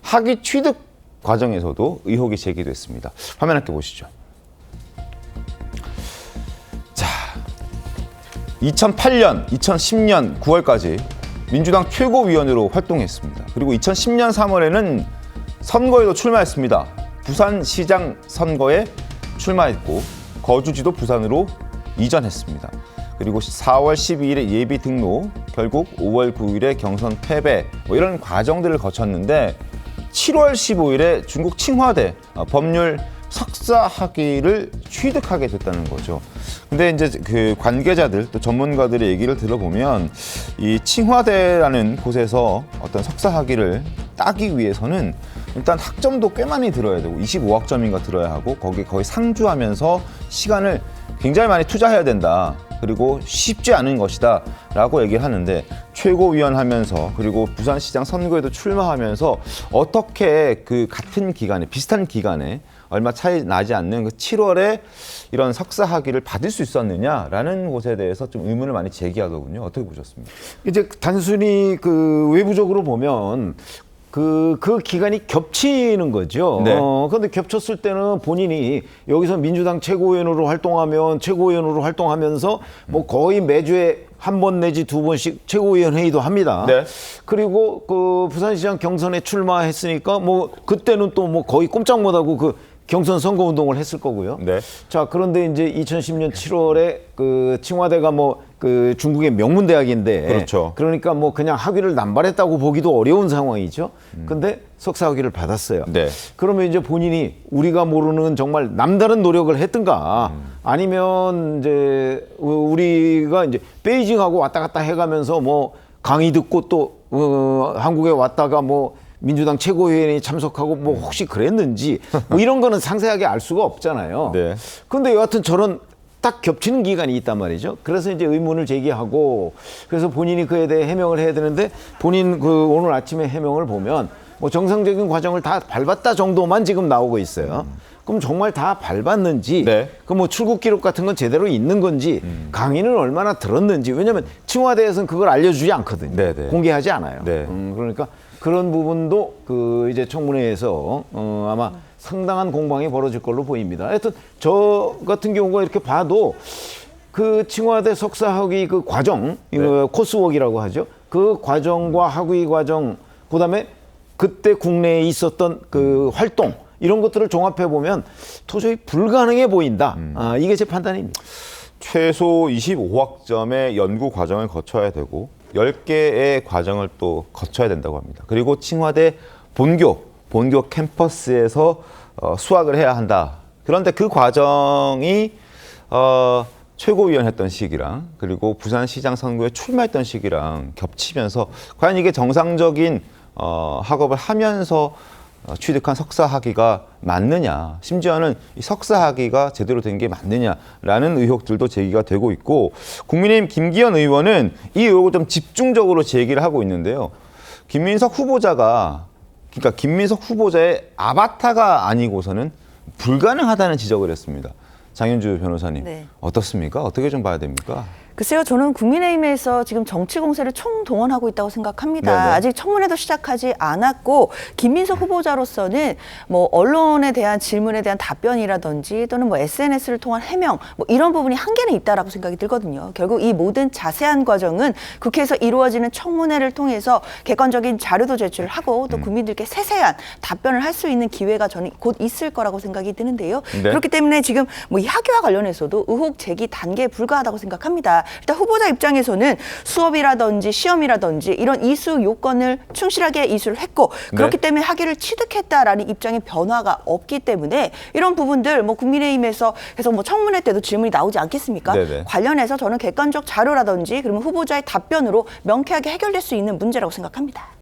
학위 취득 과정에서도 의혹이 제기됐습니다. 화면 함께 보시죠. 자, 2008년, 2010년 9월까지 민주당 최고위원으로 활동했습니다. 그리고 2010년 3월에는 선거에도 출마했습니다. 부산시장 선거에 출마했고 거주지도 부산으로 이전했습니다. 그리고 4월 12일에 예비 등록, 결국 5월 9일에 경선 패배, 이런 과정들을 거쳤는데 7월 15일에 중국 칭화대 법률 석사 학위를 취득하게 됐다는 거죠. 근데 이제 그 관계자들 또 전문가들의 얘기를 들어보면 이 칭화대라는 곳에서 어떤 석사 학위를 따기 위해서는 일단 학점도 꽤 많이 들어야 되고 25학점인가 들어야 하고 거기 거의 상주하면서 시간을 굉장히 많이 투자해야 된다. 그리고 쉽지 않은 것이다 라고 얘기를 하는데 최고위원 하면서 그리고 부산시장 선거에도 출마하면서 어떻게 그 같은 기간에 비슷한 기간에 얼마 차이 나지 않는 그 7월에 이런 석사 학위를 받을 수 있었느냐라는 것에 대해서 좀 의문을 많이 제기하더군요. 어떻게 보셨습니까? 이제 단순히 그 외부적으로 보면 그 기간이 겹치는 거죠. 네. 그런데 겹쳤을 때는 본인이 여기서 민주당 최고위원으로 활동하면서 뭐 거의 매주에 한 번 내지 두 번씩 최고위원 회의도 합니다. 네. 그리고 그 부산시장 경선에 출마했으니까 뭐 그때는 또 뭐 거의 꼼짝 못하고 그 경선 선거 운동을 했을 거고요. 네. 자, 그런데 이제 2010년 7월에 그 칭화대가 뭐 그 중국의 명문대학인데. 그렇죠. 그러니까 뭐 그냥 학위를 남발했다고 보기도 어려운 상황이죠. 근데 석사 학위를 받았어요. 네. 그러면 이제 본인이 우리가 모르는 정말 남다른 노력을 했든가 아니면 이제 우리가 이제 베이징하고 왔다 갔다 해가면서 뭐 강의 듣고 또 한국에 왔다가 뭐 민주당 최고위원이 참석하고 뭐 혹시 그랬는지 뭐 이런 거는 상세하게 알 수가 없잖아요. 네. 근데 여하튼 저런 딱 겹치는 기간이 있단 말이죠. 그래서 이제 의문을 제기하고 그래서 본인이 그에 대해 해명을 해야 되는데 본인 그 오늘 아침에 해명을 보면 뭐 정상적인 과정을 다 밟았다 정도만 지금 나오고 있어요. 그럼 정말 다 밟았는지, 네. 그 뭐 출국 기록 같은 건 제대로 있는 건지, 강의는 얼마나 들었는지, 왜냐하면 칭화대에서는 그걸 알려주지 않거든요. 네. 공개하지 않아요. 네. 그러니까 그런 부분도 그 이제 청문회에서 아마 상당한 공방이 벌어질 걸로 보입니다. 하여튼 저 같은 경우가 이렇게 봐도 그 칭화대 석사학위 그 과정, 이거 코스웍이라고 하죠. 그 과정과 학위 과정, 그다음에 그때 국내에 있었던 그 활동 이런 것들을 종합해 보면 도저히 불가능해 보인다. 이게 제 판단입니다. 최소 25학점의 연구 과정을 거쳐야 되고 10개의 과정을 또 거쳐야 된다고 합니다. 그리고 칭화대 본교 캠퍼스에서 수학을 해야 한다. 그런데 그 과정이 최고위원 했던 시기랑 그리고 부산시장 선거에 출마했던 시기랑 겹치면서 과연 이게 정상적인 학업을 하면서 취득한 석사 학위가 맞느냐, 심지어는 이 석사 학위가 제대로 된 게 맞느냐라는 의혹들도 제기가 되고 있고 국민의힘 김기현 의원은 이 의혹을 좀 집중적으로 제기를 하고 있는데요. 김민석 후보자의 아바타가 아니고서는 불가능하다는 지적을 했습니다. 장윤주 변호사님, 네. 어떻습니까? 어떻게 좀 봐야 됩니까? 글쎄요, 저는 국민의힘에서 지금 정치 공세를 총동원하고 있다고 생각합니다. 네네. 아직 청문회도 시작하지 않았고 김민석 후보자로서는 뭐 언론에 대한 질문에 대한 답변이라든지 또는 뭐 SNS를 통한 해명 뭐 이런 부분이 한계는 있다라고 생각이 들거든요. 결국 이 모든 자세한 과정은 국회에서 이루어지는 청문회를 통해서 객관적인 자료도 제출을 하고 또 국민들께 세세한 답변을 할 수 있는 기회가 저는 곧 있을 거라고 생각이 드는데요. 네. 그렇기 때문에 지금 뭐 이 학위와 관련해서도 의혹 제기 단계에 불과하다고 생각합니다. 일단 후보자 입장에서는 수업이라든지 시험이라든지 이런 이수 요건을 충실하게 이수를 했고 그렇기 때문에 학위를 취득했다라는 입장의 변화가 없기 때문에 이런 부분들 뭐 국민의힘에서 해서 뭐 청문회 때도 질문이 나오지 않겠습니까? 네네. 관련해서 저는 객관적 자료라든지 그러면 후보자의 답변으로 명쾌하게 해결될 수 있는 문제라고 생각합니다.